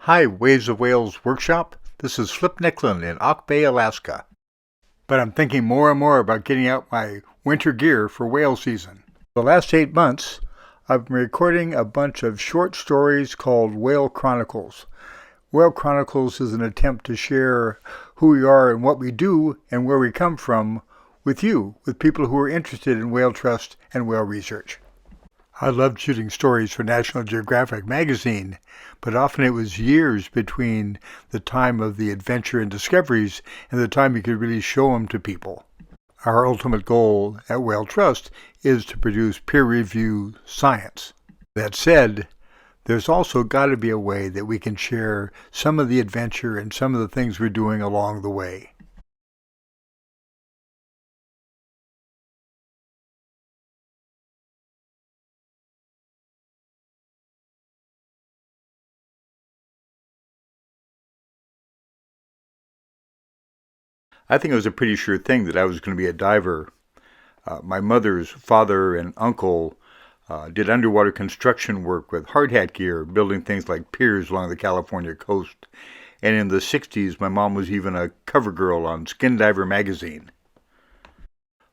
Hi, Waves of Whales Workshop. This is Flip Nicklin in Auk Bay, Alaska. But I'm thinking more and more about getting out my winter gear for whale season. The last 8 months, I've been recording a bunch of short stories called Whale Chronicles. Whale Chronicles is an attempt to share who we are and what we do and where we come from with you, with people who are interested in whale trust and whale research. I loved shooting stories for National Geographic magazine, but often it was years between the time of the adventure and discoveries and the time you could really show them to people. Our ultimate goal at Whale Trust is to produce peer-reviewed science. That said, there's also got to be a way that we can share some of the adventure and some of the things we're doing along the way. I think it was a pretty sure thing that I was going to be a diver. My mother's father and uncle did underwater construction work with hard hat gear, building things like piers along the California coast. And in the 60s, my mom was even a cover girl on Skin Diver magazine.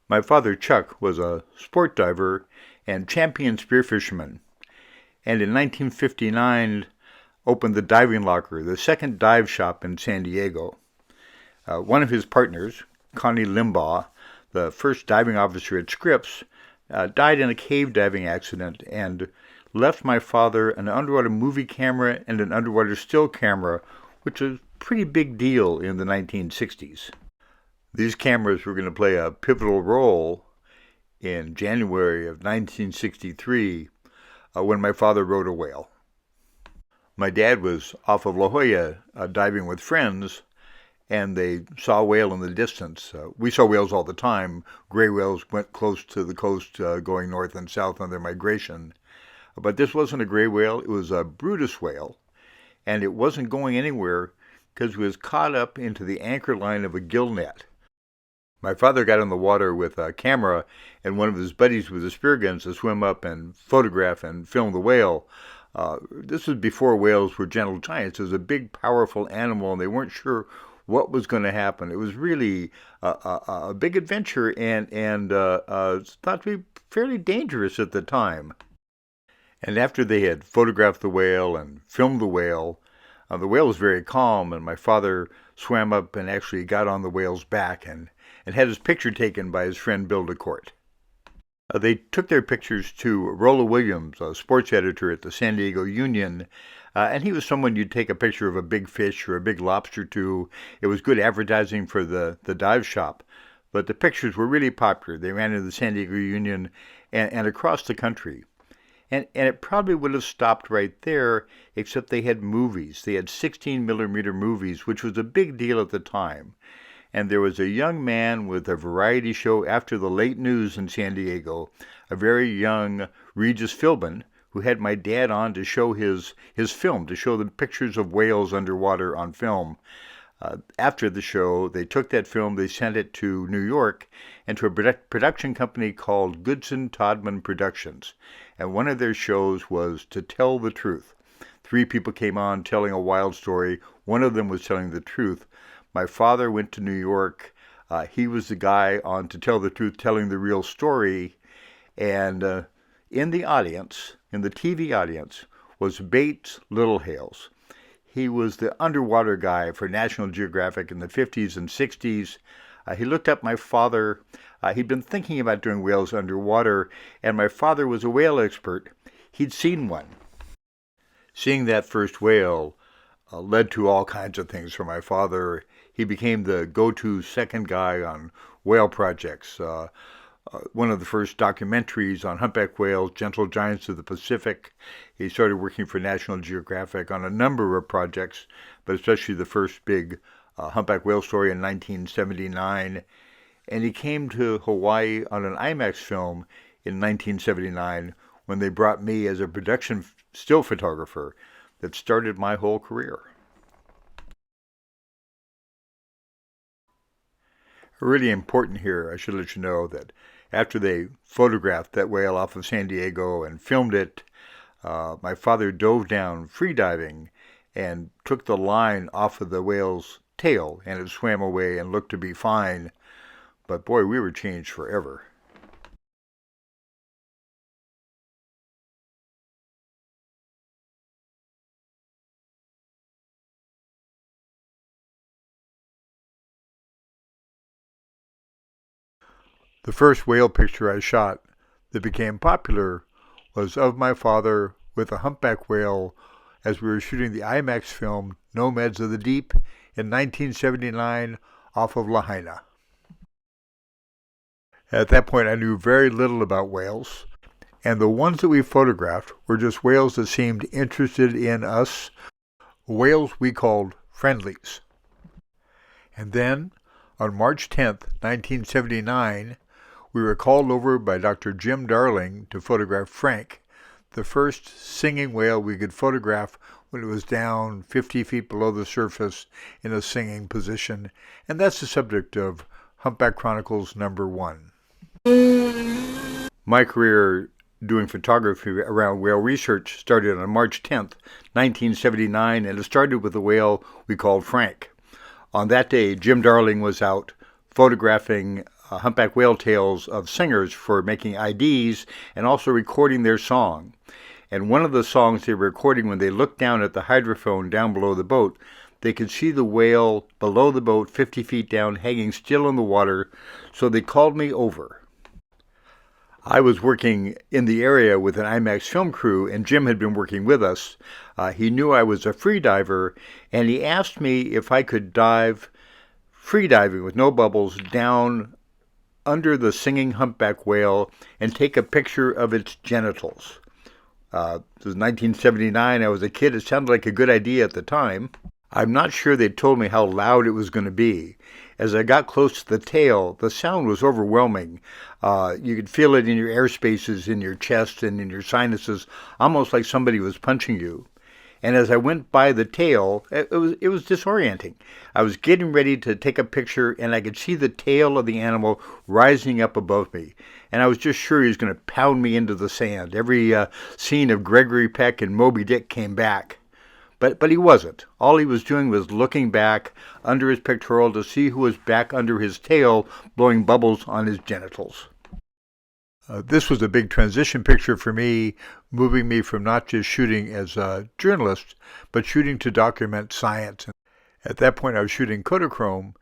My father, Chuck, was a sport diver and champion spearfisherman. And in 1959, opened the Diving Locker, the second dive shop in San Diego. One of his partners, Connie Limbaugh, the first diving officer at Scripps, died in a cave diving accident and left my father an underwater movie camera and an underwater still camera, which was a pretty big deal in the 1960s. These cameras were going to play a pivotal role in January of 1963 when my father rode a whale. My dad was off of La Jolla diving with friends, and they saw a whale in the distance. We saw whales all the time. Gray whales went close to the coast going north and south on their migration. But this wasn't a gray whale. It was a Brutus whale, and it wasn't going anywhere because it was caught up into the anchor line of a gill net. My father got in the water with a camera and one of his buddies with a spear gun to swim up and photograph and film the whale. This was before whales were gentle giants. It was a big, powerful animal, and they weren't sure what was going to happen. It was really a big adventure and thought to be fairly dangerous at the time. And after they had photographed the whale and filmed the whale was very calm, and my father swam up and actually got on the whale's back and had his picture taken by his friend Bill DeCourt. They took their pictures to Rolla Williams, a sports editor at the San Diego Union, and he was someone you'd take a picture of a big fish or a big lobster to. It was good advertising for the dive shop. But the pictures were really popular. They ran in the San Diego Union and across the country. And it probably would have stopped right there, except they had movies. They had 16-millimeter movies, which was a big deal at the time. And there was a young man with a variety show after the late news in San Diego, a very young Regis Philbin, who had my dad on to show his film, to show the pictures of whales underwater on film. After the show, they took that film, they sent it to New York and to a production company called Goodson Todman Productions. And one of their shows was To Tell the Truth. 3 people came on telling a wild story. One of them was telling the truth. My father went to New York. He was the guy on To Tell the Truth, telling the real story. And in the audience, in the TV audience, was Bates Littlehales. He was the underwater guy for National Geographic in the 50s and 60s. He looked up my father. He'd been thinking about doing whales underwater, and my father was a whale expert. He'd seen one. Seeing that first whale led to all kinds of things for my father. He became the go-to second guy on whale projects. One of the first documentaries on humpback whales, Gentle Giants of the Pacific. He started working for National Geographic on a number of projects, but especially the first big humpback whale story in 1979. And he came to Hawaii on an IMAX film in 1979 when they brought me as a production still photographer that started my whole career. Really important here, I should let you know that after they photographed that whale off of San Diego and filmed it, my father dove down freediving and took the line off of the whale's tail, and it swam away and looked to be fine. But boy, we were changed forever. The first whale picture I shot that became popular was of my father with a humpback whale as we were shooting the IMAX film Nomads of the Deep in 1979 off of Lahaina. At that point, I knew very little about whales, and the ones that we photographed were just whales that seemed interested in us, whales we called friendlies. And then, on March 10th, 1979, we were called over by Dr. Jim Darling to photograph Frank, the first singing whale we could photograph when it was down 50 feet below the surface in a singing position, and that's the subject of Humpback Chronicles #1. My career doing photography around whale research started on March 10th, 1979, and it started with a whale we called Frank. On that day, Jim Darling was out photographing humpback whale tails of singers for making IDs and also recording their song. And one of the songs they were recording, when they looked down at the hydrophone down below the boat, they could see the whale below the boat 50 feet down, hanging still in the water, so they called me over. I was working in the area with an IMAX film crew, and Jim had been working with us. He knew I was a free diver, and he asked me if I could dive free diving with no bubbles down under the singing humpback whale and take a picture of its genitals. This was 1979. I was a kid. It sounded like a good idea at the time. I'm not sure they told me how loud it was going to be. As I got close to the tail, the sound was overwhelming. You could feel it in your air spaces, in your chest, and in your sinuses, almost like somebody was punching you. And as I went by the tail, it was disorienting. I was getting ready to take a picture, and I could see the tail of the animal rising up above me. And I was just sure he was going to pound me into the sand. Every scene of Gregory Peck and Moby Dick came back. But he wasn't. All he was doing was looking back under his pectoral to see who was back under his tail, blowing bubbles on his genitals. This was a big transition picture for me, moving me from not just shooting as a journalist, but shooting to document science. At that point, I was shooting Kodachrome,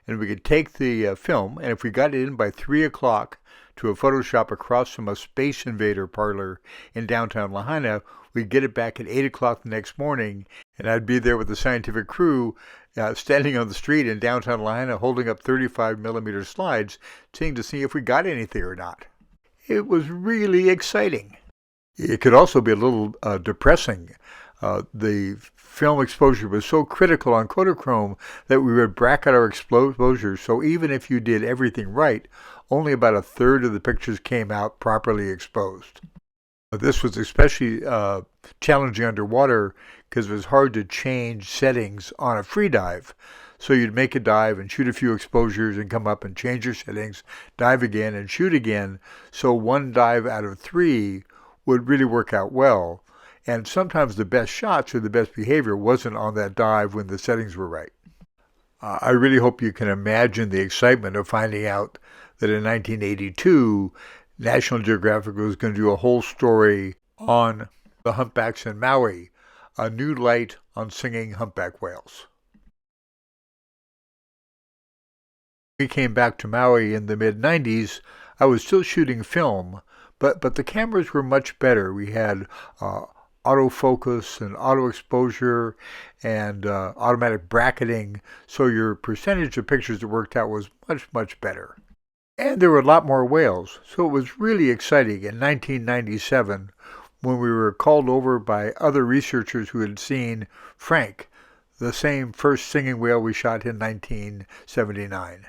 and we could take the film, and if we got it in by 3 o'clock to a photo shop across from a Space Invader parlor in downtown Lahaina, we'd get it back at 8 o'clock the next morning, and I'd be there with the scientific crew standing on the street in downtown Lahaina holding up 35 millimeter slides, seeing to see if we got anything or not. It was really exciting. It could also be a little depressing. The film exposure was so critical on Kodachrome that we would bracket our exposure, so even if you did everything right, only about a third of the pictures came out properly exposed. This was especially challenging underwater because it was hard to change settings on a free dive. So you'd make a dive and shoot a few exposures and come up and change your settings, dive again and shoot again. So one dive out of 3 would really work out well. And sometimes the best shots or the best behavior wasn't on that dive when the settings were right. I really hope you can imagine the excitement of finding out that in 1982, National Geographic was going to do a whole story on the humpbacks in Maui, a new light on singing humpback whales. We came back to Maui in the mid-90s. I was still shooting film, but the cameras were much better. We had autofocus and auto exposure and automatic bracketing, so your percentage of pictures that worked out was much, much better. And there were a lot more whales, so it was really exciting in 1997 when we were called over by other researchers who had seen Frank, the same first singing whale we shot in 1979.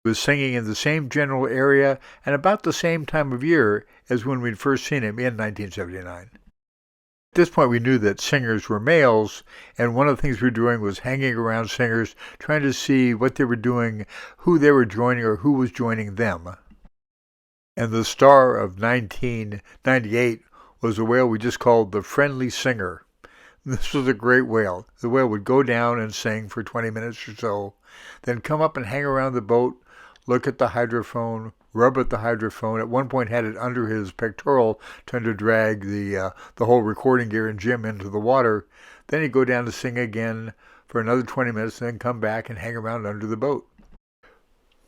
It was singing in the same general area and about the same time of year as when we'd first seen him in 1979. At this point, we knew that singers were males, and one of the things we were doing was hanging around singers, trying to see what they were doing, who they were joining, or who was joining them. And the star of 1998 was a whale we just called the Friendly Singer. This was a great whale. The whale would go down and sing for 20 minutes or so, then come up and hang around the boat, look at the hydrophone, rub at the hydrophone. At one point, had it under his pectoral, trying to drag the whole recording gear and Jim into the water. Then he'd go down to sing again for another 20 minutes, and then come back and hang around under the boat.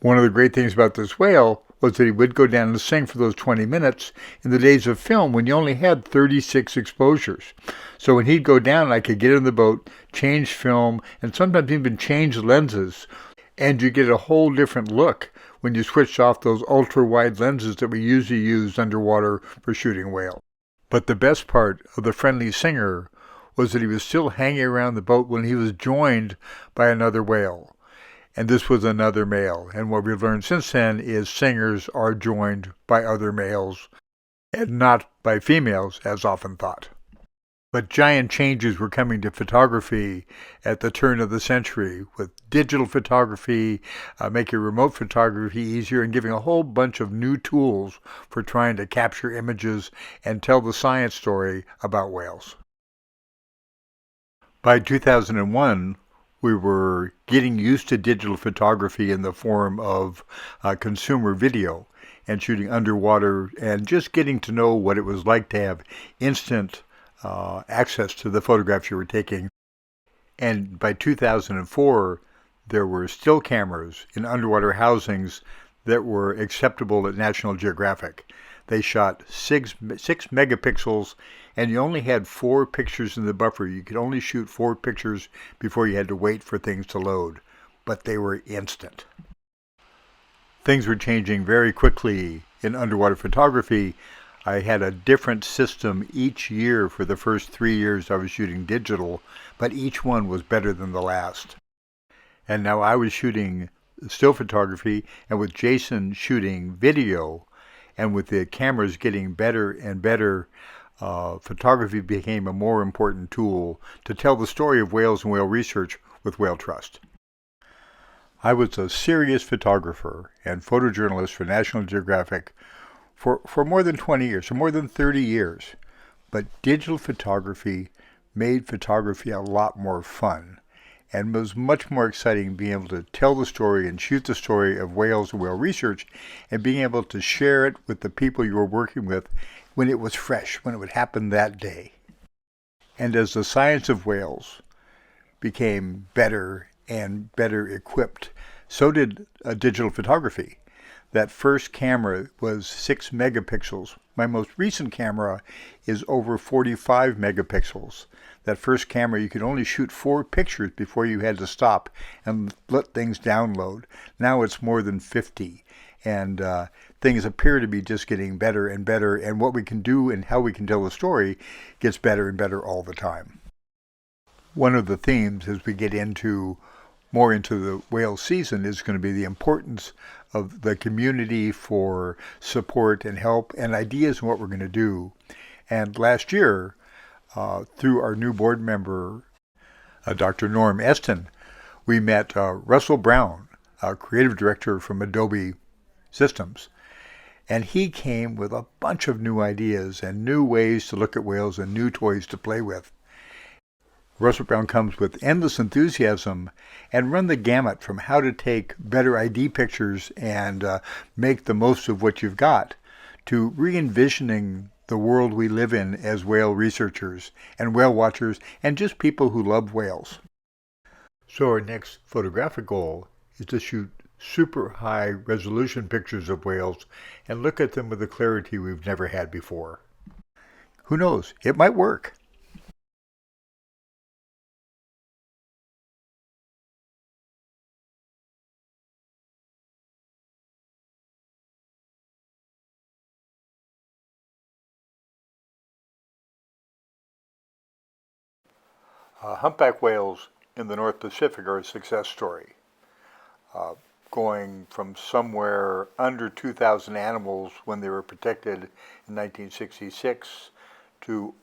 One of the great things about this whale was that he would go down and sing for those 20 minutes in the days of film when you only had 36 exposures. So when he'd go down, I could get in the boat, change film, and sometimes even change lenses, and you get a whole different look when you switched off those ultra-wide lenses that we usually use underwater for shooting whales. But the best part of the friendly singer was that he was still hanging around the boat when he was joined by another whale. And this was another male. And what we've learned since then is singers are joined by other males and not by females, as often thought. But giant changes were coming to photography at the turn of the century, with digital photography, making remote photography easier, and giving a whole bunch of new tools for trying to capture images and tell the science story about whales. By 2001, we were getting used to digital photography in the form of consumer video and shooting underwater and just getting to know what it was like to have instant access to the photographs you were taking. And by 2004, there were still cameras in underwater housings that were acceptable at National Geographic. They shot 6 megapixels, and you only had 4 pictures in the buffer. You could only shoot 4 pictures before you had to wait for things to load, but they were instant. Things were changing very quickly in underwater photography. I had a different system each year for the first 3 years I was shooting digital, but each one was better than the last. And now I was shooting still photography, and with Jason shooting video, and with the cameras getting better and better, photography became a more important tool to tell the story of whales and whale research with Whale Trust. I was a serious photographer and photojournalist for National Geographic for more than 20 years, for more than 30 years. But digital photography made photography a lot more fun, and was much more exciting being able to tell the story and shoot the story of whales and whale research, and being able to share it with the people you were working with when it was fresh, when it would happen that day. And as the science of whales became better and better equipped, so did digital photography. That first camera was 6 megapixels. My most recent camera is over 45 megapixels. That first camera, you could only shoot 4 pictures before you had to stop and let things download. Now it's more than 50. And things appear to be just getting better and better. And what we can do and how we can tell the story gets better and better all the time. One of the themes as we get more into the whale season is going to be the importance of the community for support and help and ideas on what we're going to do. And last year, through our new board member, Dr. Norm Eston, we met Russell Brown, creative director from Adobe Systems. And he came with a bunch of new ideas and new ways to look at whales and new toys to play with. Russell Brown comes with endless enthusiasm and run the gamut from how to take better ID pictures and make the most of what you've got, to re-envisioning the world we live in as whale researchers and whale watchers and just people who love whales. So our next photographic goal is to shoot super high resolution pictures of whales and look at them with a clarity we've never had before. Who knows? It might work. Humpback whales in the North Pacific are a success story. Going from somewhere under 2,000 animals when they were protected in 1966 to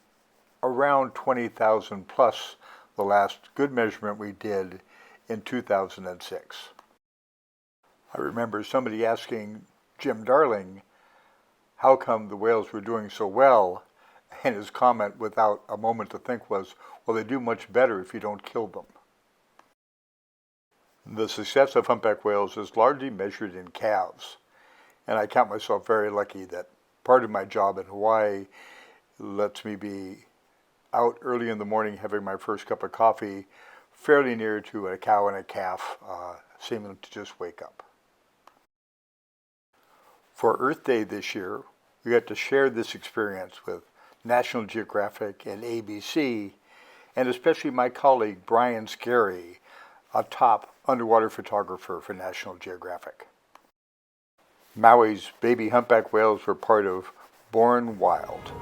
around 20,000 plus the last good measurement we did in 2006. I remember somebody asking Jim Darling how come the whales were doing so well And his comment, without a moment to think, was, well, they do much better if you don't kill them. The success of humpback whales is largely measured in calves, and I count myself very lucky that part of my job in Hawaii lets me be out early in the morning having my first cup of coffee fairly near to a cow and a calf seeming to just wake up. For Earth Day this year, we got to share this experience with National Geographic and ABC, and especially my colleague Brian Scarry, a top underwater photographer for National Geographic. Maui's baby humpback whales were part of Born Wild.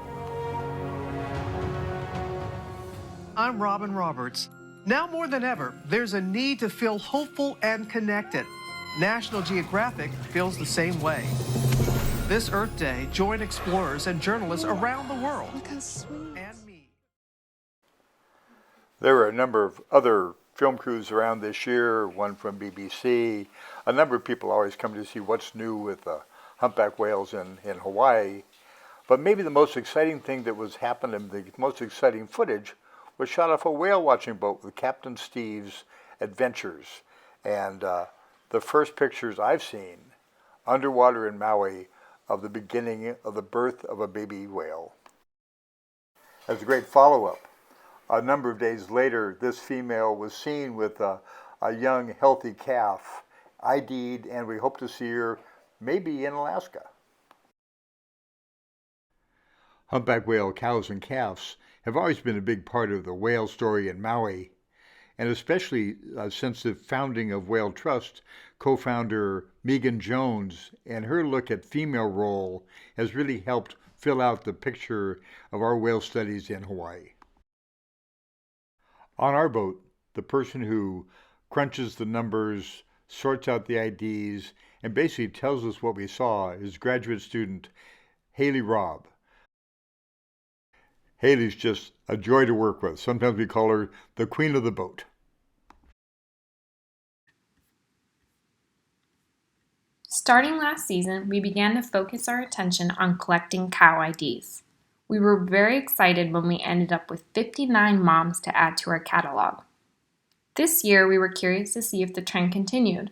I'm Robin Roberts. Now more than ever, there's a need to feel hopeful and connected. National Geographic feels the same way. This Earth Day, join explorers and journalists around the world. Look how sweet. And me. There were a number of other film crews around this year, one from BBC. A number of people always come to see what's new with humpback whales in Hawaii. But maybe the most exciting thing that was happening, the most exciting footage, was shot off a whale watching boat with Captain Steve's Adventures. And the first pictures I've seen underwater in Maui of the beginning of the birth of a baby whale. As a great follow-up, a number of days later, this female was seen with a young, healthy calf, ID'd, and we hope to see her maybe in Alaska. Humpback whale cows and calves have always been a big part of the whale story in Maui, and especially since the founding of Whale Trust, co-founder Megan Jones and her look at female role has really helped fill out the picture of our whale studies in Hawaii. On our boat, the person who crunches the numbers, sorts out the IDs, and basically tells us what we saw is graduate student Haley Robb. Haley's just a joy to work with. Sometimes we call her the queen of the boat. Starting last season, we began to focus our attention on collecting cow IDs. We were very excited when we ended up with 59 moms to add to our catalog. This year, we were curious to see if the trend continued.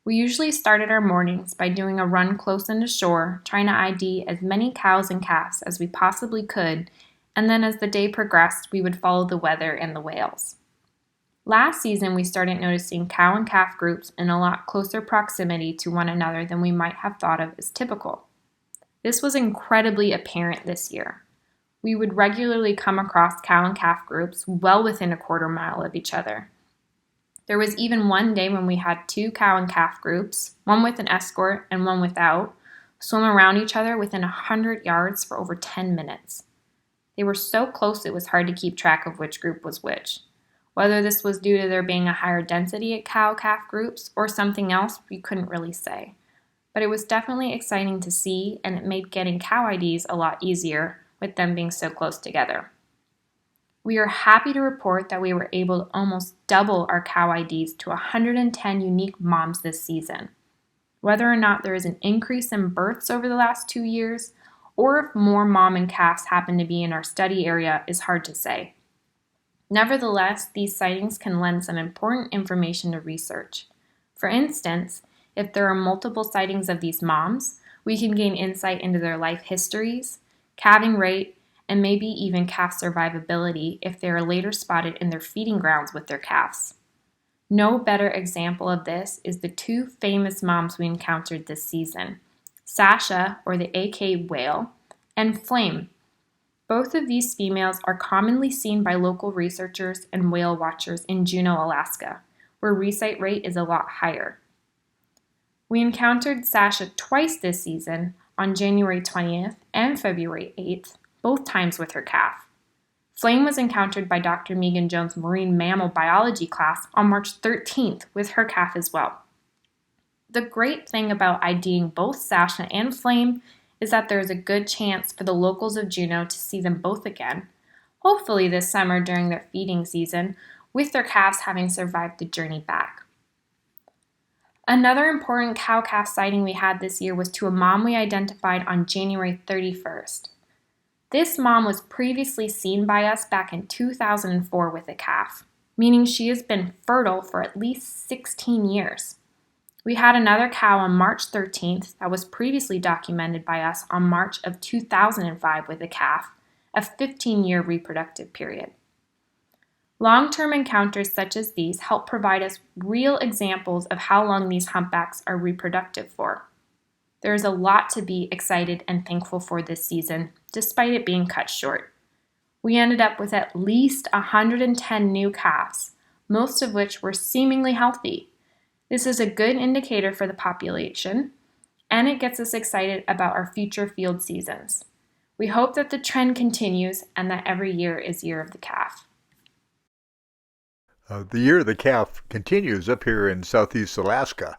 We usually started our mornings by doing a run close into shore, trying to ID as many cows and calves as we possibly could, and then as the day progressed, we would follow the weather and the whales. Last season, we started noticing cow and calf groups in a lot closer proximity to one another than we might have thought of as typical. This was incredibly apparent this year. We would regularly come across cow and calf groups well within a quarter mile of each other. There was even one day when we had 2 cow and calf groups, one with an escort and one without, swim around each other within 100 yards for over 10 minutes. They were so close it was hard to keep track of which group was which. Whether this was due to there being a higher density at cow-calf groups or something else, we couldn't really say. But it was definitely exciting to see, and it made getting cow IDs a lot easier with them being so close together. We are happy to report that we were able to almost double our cow IDs to 110 unique moms this season. Whether or not there is an increase in births over the last 2 years, or if more mom and calves happen to be in our study area is hard to say. Nevertheless, these sightings can lend some important information to research. For instance, if there are multiple sightings of these moms, we can gain insight into their life histories, calving rate, and maybe even calf survivability if they are later spotted in their feeding grounds with their calves. No better example of this is the 2 famous moms we encountered this season, Sasha, or the AK whale, and Flame. Both of these females are commonly seen by local researchers and whale watchers in Juneau, Alaska, where resight rate is a lot higher. We encountered Sasha twice this season, on January 20th and February 8th, both times with her calf. Flame was encountered by Dr. Megan Jones' marine mammal biology class on March 13th with her calf as well. The great thing about IDing both Sasha and Flame is that there is a good chance for the locals of Juneau to see them both again, hopefully this summer during their feeding season, with their calves having survived the journey back. Another important cow-calf sighting we had this year was to a mom we identified on January 31st. This mom was previously seen by us back in 2004 with a calf, meaning she has been fertile for at least 16 years. We had another cow on March 13th that was previously documented by us on March of 2005 with a calf, a 15-year reproductive period. Long-term encounters such as these help provide us real examples of how long these humpbacks are reproductive for. There is a lot to be excited and thankful for this season, despite it being cut short. We ended up with at least 110 new calves, most of which were seemingly healthy. This is a good indicator for the population, and it gets us excited about our future field seasons. We hope that the trend continues and that every year is Year of the Calf. The Year of the Calf continues up here in southeast Alaska.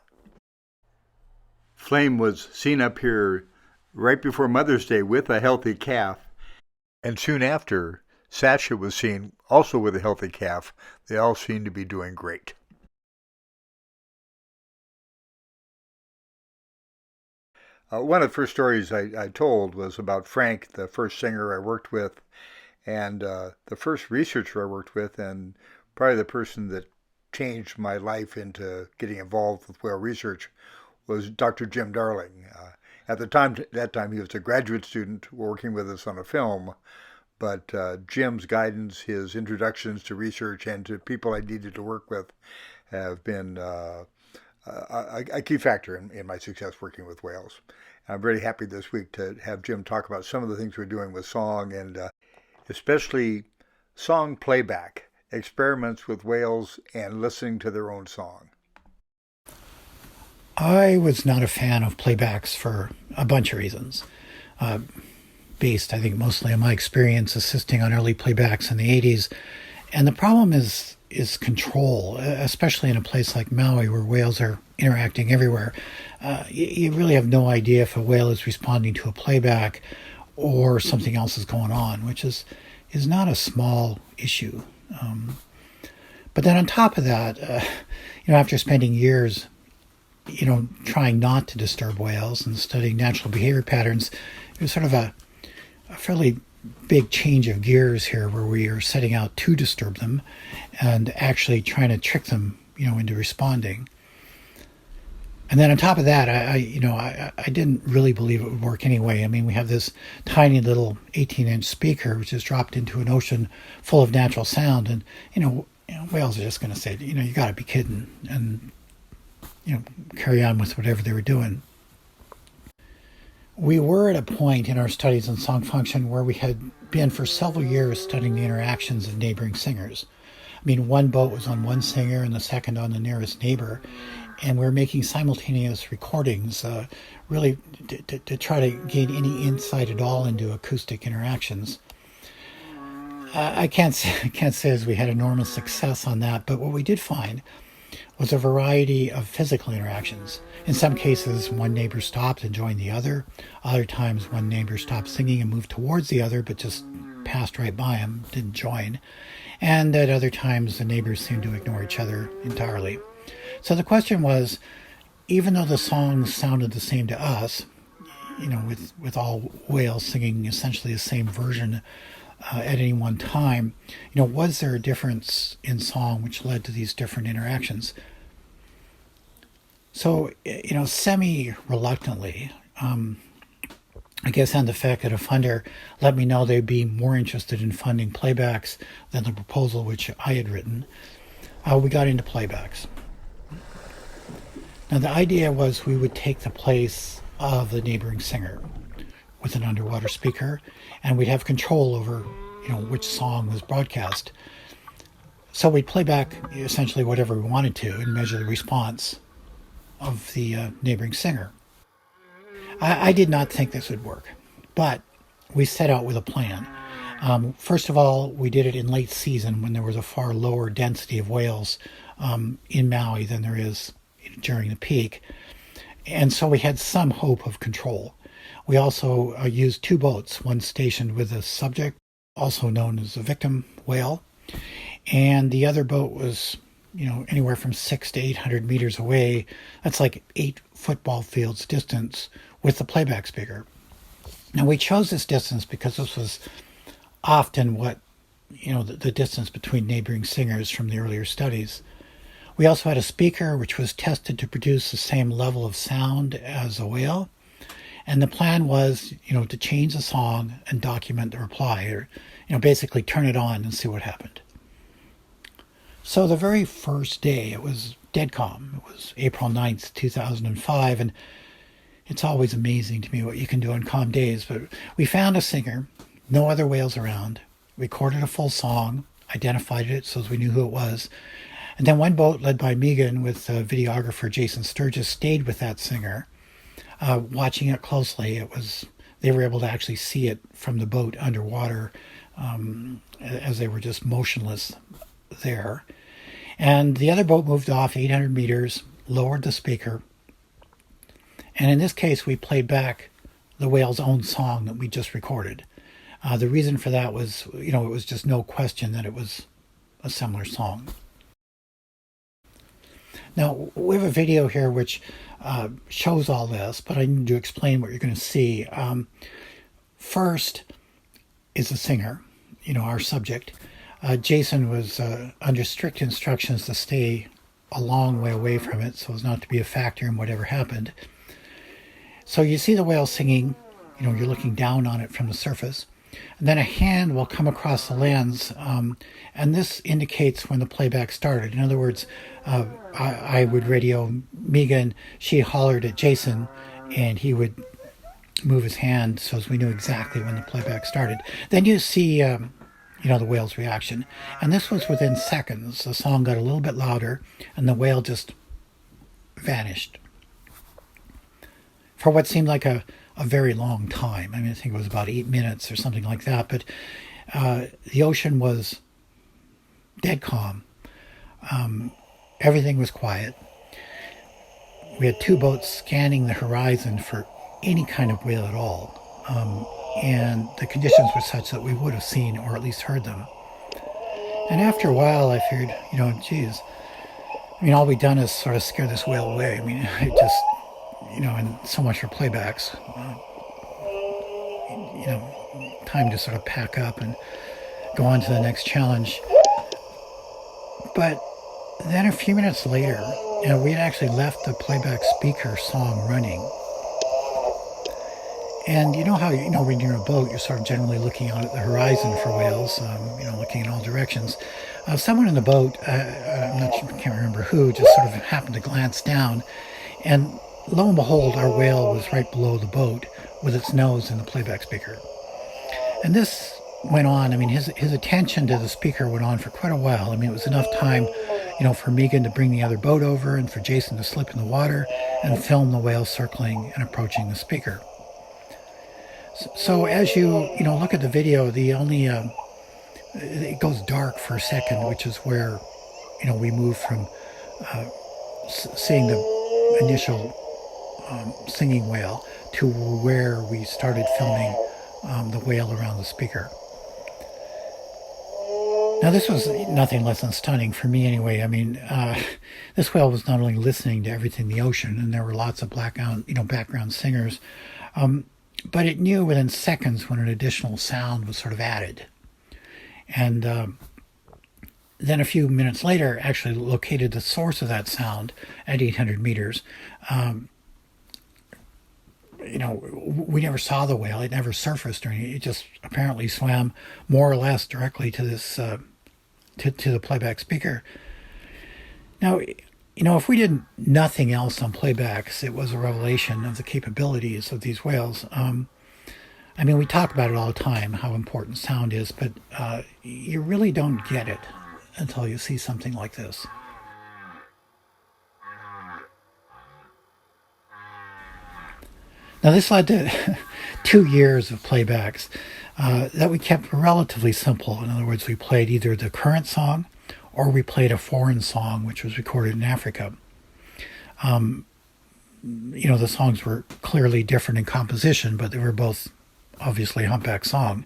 Flame was seen up here right before Mother's Day with a healthy calf. And soon after, Sasha was seen also with a healthy calf. They all seem to be doing great. One of the first stories I told was about Frank, the first singer I worked with, and the first researcher I worked with, and probably the person that changed my life into getting involved with whale research was Dr. Jim Darling. At that time, he was a graduate student working with us on a film, but Jim's guidance, his introductions to research and to people I needed to work with have been a key factor in my success working with whales. I'm very happy this week to have Jim talk about some of the things we're doing with song and especially song playback, experiments with whales and listening to their own song. I was not a fan of playbacks for a bunch of reasons. Based, I think, mostly on my experience assisting on early playbacks in the 80s. And the problem is control, especially in a place like Maui where whales are interacting everywhere. You really have no idea if a whale is responding to a playback or something else is going on, which is not a small issue. But then on top of that, after spending years trying not to disturb whales and studying natural behavior patterns, it was sort of a fairly big change of gears here where we are setting out to disturb them and actually trying to trick them, into responding. And then on top of that, I didn't really believe it would work anyway. I mean, we have this tiny little 18-inch speaker, which is dropped into an ocean full of natural sound. And, whales are just going to say, you got to be kidding. And carry on with whatever they were doing. We were at a point in our studies on song function where we had been for several years studying the interactions of neighboring singers. I mean, one boat was on one singer and the second on the nearest neighbor, and we were making simultaneous recordings, really to try to gain any insight at all into acoustic interactions. I can't say as we had enormous success on that, but what we did find was a variety of physical interactions. In some cases, one neighbor stopped and joined the other. Other times, one neighbor stopped singing and moved towards the other, but just passed right by him, didn't join. And at other times, the neighbors seemed to ignore each other entirely. So the question was, even though the songs sounded the same to us, with all whales singing essentially the same version at any one time, was there a difference in song which led to these different interactions? So, semi-reluctantly, I guess on the fact that a funder let me know they'd be more interested in funding playbacks than the proposal which I had written, we got into playbacks. Now, the idea was we would take the place of the neighboring singer with an underwater speaker, and we'd have control over, which song was broadcast. So we'd play back essentially whatever we wanted to and measure the response of the neighboring singer. I did not think this would work, but we set out with a plan. First of all, we did it in late season when there was a far lower density of whales in Maui than there is during the peak. And so we had some hope of control. We also used two boats, one stationed with a subject, also known as a victim whale, and the other boat was, anywhere from 600 to 800 meters away. That's like 8 football fields distance with the playback speaker. Now we chose this distance because this was often what, the distance between neighboring singers from the earlier studies. We also had a speaker which was tested to produce the same level of sound as a whale. And the plan was, to change the song and document the reply, or, basically turn it on and see what happened. So the very first day, it was dead calm. It was April 9th, 2005, and it's always amazing to me what you can do on calm days. But we found a singer, no other whales around, recorded a full song, identified it so as we knew who it was. And then one boat led by Megan with videographer Jason Sturgis stayed with that singer, watching it closely. They were able to actually see it from the boat underwater as they were just motionless there. And the other boat moved off 800 meters, lowered the speaker. And in this case, we played back the whale's own song that we just recorded. The reason for that was, it was just no question that it was a similar song. Now, we have a video here which shows all this, but I need to explain what you're going to see. First is the singer, our subject. Jason was under strict instructions to stay a long way away from it so as not to be a factor in whatever happened. So you see the whale singing, you're looking down on it from the surface. And then a hand will come across the lens, and this indicates when the playback started. In other words, I would radio Megan, she hollered at Jason, and he would move his hand so as we knew exactly when the playback started. Then you see, the whale's reaction. And this was within seconds. The song got a little bit louder, and the whale just vanished for what seemed like a very long time. I think it was about 8 minutes or something like that. But the ocean was dead calm. Everything was quiet. We had two boats scanning the horizon for any kind of whale at all. And the conditions were such that we would have seen or at least heard them. And after a while, I figured, geez, all we've done is sort of scare this whale away. It just, and so much for playbacks. Time to sort of pack up and go on to the next challenge. But then a few minutes later, we had actually left the playback speaker song running. And you know how, when you're in a boat, you're sort of generally looking out at the horizon for whales, looking in all directions. Someone in the boat, I'm not sure, I can't remember who, just sort of happened to glance down. And lo and behold, our whale was right below the boat with its nose in the playback speaker. And this went on. His attention to the speaker went on for quite a while. It was enough time, for Megan to bring the other boat over and for Jason to slip in the water and film the whale circling and approaching the speaker. So as you, look at the video, it goes dark for a second, which is where, we move from seeing the initial singing whale to where we started filming the whale around the speaker. Now, this was nothing less than stunning for me anyway. This whale was not only listening to everything in the ocean, and there were lots of background singers, but it knew within seconds when an additional sound was sort of added. And then a few minutes later, actually located the source of that sound at 800 meters. We never saw the whale. It never surfaced or anything. It just apparently swam more or less directly to this to the playback speaker. Now, if we did nothing else on playbacks, it was a revelation of the capabilities of these whales. We talk about it all the time, how important sound is, but you really don't get it until you see something like this. Now, this led to 2 years of playbacks that we kept relatively simple. In other words, we played either the current song or we played a foreign song which was recorded in Africa. The songs were clearly different in composition, but they were both obviously Humpback song.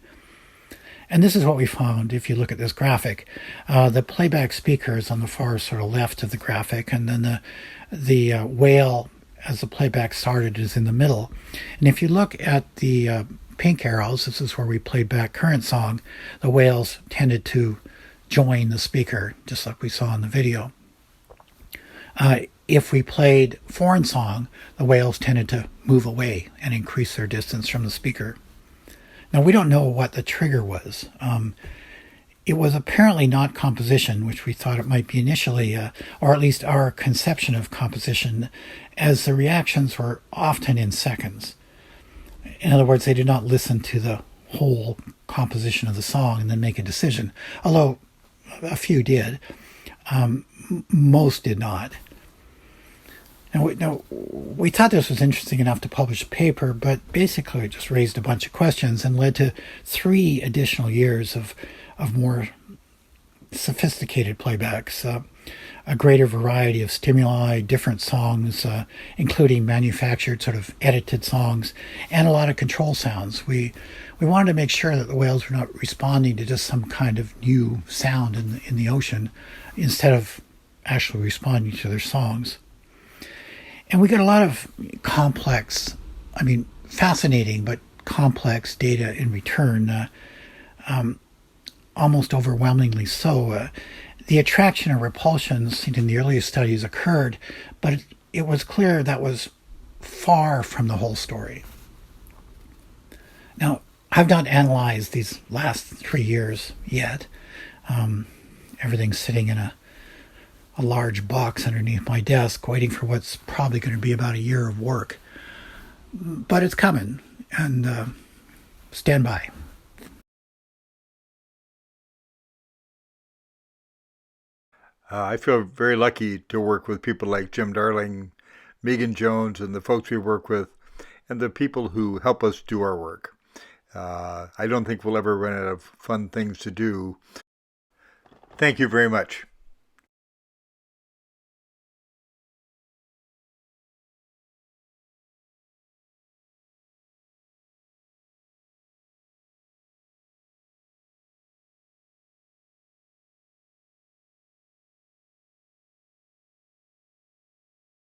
And this is what we found if you look at this graphic. The playback speaker is on the far sort of left of the graphic, and then the whale, as the playback started, is in the middle. And if you look at the pink arrows, this is where we played back current song, the whales tended to join the speaker, just like we saw in the video. If we played foreign song, the whales tended to move away and increase their distance from the speaker. Now, we don't know what the trigger was. It was apparently not composition, which we thought it might be initially, or at least our conception of composition, as the reactions were often in seconds. In other words, they did not listen to the whole composition of the song and then make a decision, although a few did. Most did not. Now, we thought this was interesting enough to publish a paper, but basically it just raised a bunch of questions and led to 3 additional years of more sophisticated playbacks, a greater variety of stimuli, different songs, including manufactured sort of edited songs, and a lot of control sounds. We wanted to make sure that the whales were not responding to just some kind of new sound in the ocean, instead of actually responding to their songs. And we got a lot of complex, fascinating but complex data in return, almost overwhelmingly so. The attraction and repulsion seen in the earliest studies occurred, but it was clear that was far from the whole story. Now, I've not analyzed these last 3 years yet. Everything's sitting in a large box underneath my desk, waiting for what's probably going to be about a year of work. But it's coming, and stand by. I feel very lucky to work with people like Jim Darling, Megan Jones, and the folks we work with, and the people who help us do our work. I don't think we'll ever run out of fun things to do. Thank you very much.